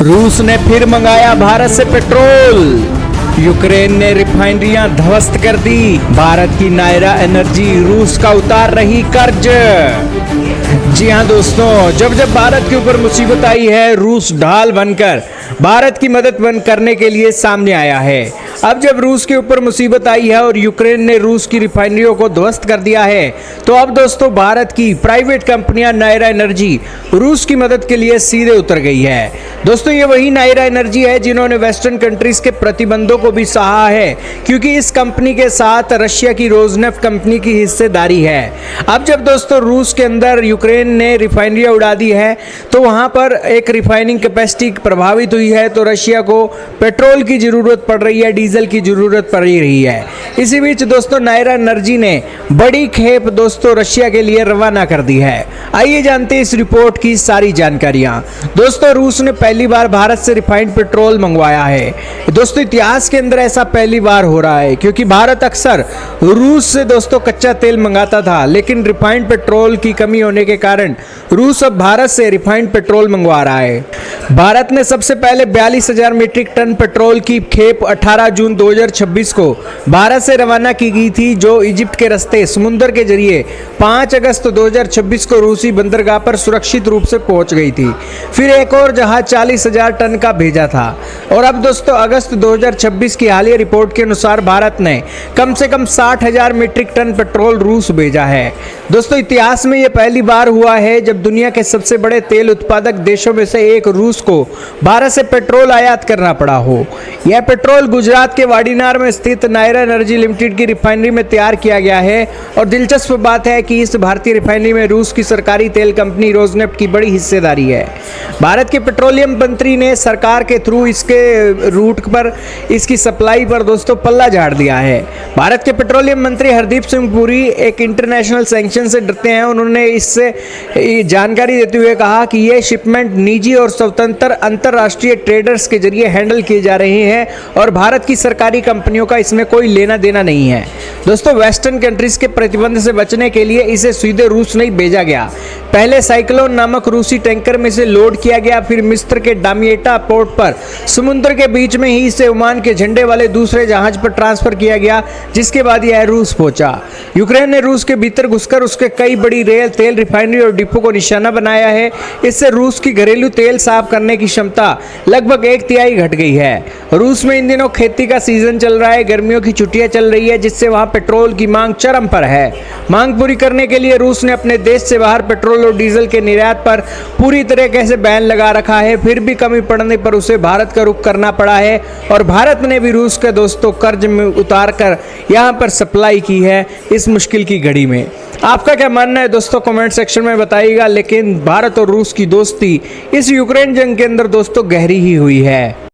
रूस ने फिर मंगाया भारत से पेट्रोल। यूक्रेन ने रिफाइनरियां ध्वस्त कर दी। भारत की नायरा एनर्जी रूस का उतार रही कर्ज। जी हां दोस्तों, जब जब भारत के ऊपर मुसीबत आई है, रूस ढाल बनकर भारत की मदद करने के लिए सामने आया है। अब जब रूस के ऊपर मुसीबत आई है और यूक्रेन ने रूस की रिफाइनरियों को ध्वस्त कर दिया है, तो अब दोस्तों भारत की प्राइवेट कंपनियां नायरा एनर्जी रूस की मदद के लिए सीधे उतर गई है। दोस्तों ये वही नायरा एनर्जी है जिन्होंने वेस्टर्न कंट्रीज के प्रतिबंधों को भी सहा है, क्योंकि इस कंपनी के साथ रशिया की रोजनेफ्ट कंपनी की हिस्सेदारी है। अब जब दोस्तों रूस के अंदर यूक्रेन ने रिफाइनरियां उड़ा दी है, तो वहां पर एक रिफाइनिंग कैपेसिटी प्रभावित हुई है, तो रशिया को पेट्रोल की जरूरत पड़ रही है, डीजल की जरूरत पड़ रही है। इसी बीच दोस्तों नायरा एनर्जी ने बड़ी खेप दोस्तों रशिया के लिए रवाना कर दी है। आइए जानते हैं इस रिपोर्ट की सारी जानकारियां। दोस्तों रूस ने पहली बार भारत से रिफाइंड पेट्रोल मंगवाया है। दोस्तों इतिहास के अंदर ऐसा पहली बार हो रहा है, क्योंकि भारत अक्सर रूस से दोस्तों कच्चा तेल मंगाता था, लेकिन रिफाइंड पेट्रोल की कमी होने के कारण रूस अब भारत से रिफाइंड पेट्रोल मंगवा रहा है। भारत ने सबसे पहले 42,000 मीट्रिक टन पेट्रोल की खेप 18 जून 2026 को भारत से रवाना की गई थी, जो इजिप्ट के रास्ते समुद्र के जरिए 5 अगस्त 2026 को रूसी बंदरगाह पर सुरक्षित रूप से पहुंच गई थी। फिर एक और जहाज 40,000 टन का भेजा था। और अब दोस्तों अगस्त 2026 की हालिया रिपोर्ट के अनुसार भारत ने कम से कम 60,000 मीट्रिक टन पेट्रोल रूस भेजा है। दोस्तों इतिहास में यह पहली बार हुआ है जब दुनिया के सबसे बड़े तेल उत्पादक देशों में से एक रूस को भारत से पेट्रोल आयात करना पड़ा हो। यह पेट्रोल गुजरात के वाडीनार में स्थित नायरा एनर्जी लिमिटेड की रिफाइनरी में तैयार किया गया है। और दिलचस्प बात है कि इस भारतीय रिफाइनरी में रूस की सरकारी तेल कंपनी रोजनेफ्ट की बड़ी हिस्सेदारी है। भारत के पेट्रोलियम मंत्री ने सरकार के थ्रू इसके रूट पर इसकी सप्लाई पर दोस्तों पल्ला झाड़ दिया है। भारत के पेट्रोलियम मंत्री हरदीप सिंह पुरी एक इंटरनेशनल सैंक्शन से डरते हैं। उन्होंने इससे जानकारी देते हुए कहा कि ये शिपमेंट निजी और स्वतंत्र अंतरराष्ट्रीय ट्रेडर्स के जरिए हैंडल किए जा रहे हैं और भारत की सरकारी कंपनियों का इसमें कोई लेना देना नहीं है। दोस्तों वेस्टर्न कंट्रीज के प्रतिबंध से बचने के लिए इसे सीधे रूस नहीं भेजा गया। पहले साइक्लोन नामक रूसी टैंकर में से लोड किया गया, फिर मिस्र के डामिएटा पोर्ट पर समुद्र के बीच में ही इसे ओमान के झंडे वाले दूसरे जहाज पर ट्रांसफर किया गया, जिसके बाद यह रूस पहुंचा। यूक्रेन ने रूस के भीतर घुसकर उसके कई बड़ी रेल, तेल रिफाइनरी और डिपो को निशाना बनाया है। इससे रूस की घरेलू तेल साफ करने की क्षमता लगभग 1/3 घट गई है। रूस में इन दिनों खेती का सीजन चल रहा है, गर्मियों की छुट्टियां चल रही है, जिससे वहां पेट्रोल की मांग चरम पर है। मांग पूरी करने के लिए रूस ने अपने देश से बाहर पेट्रोल और डीजल के निर्यात पर पूरी तरीके से बैन लगा रखा है। फिर भी कमी पड़ने पर उसे भारत का रुख करना पड़ा है और भारत ने भी रूस के दोस्तों कर्ज में उतार कर यहाँ पर सप्लाई की है इस मुश्किल की घड़ी में। आपका क्या मानना है दोस्तों, कमेंट सेक्शन में बताइएगा। लेकिन भारत और रूस की दोस्ती इस यूक्रेन जंग के अंदर दोस्तों गहरी ही हुई है।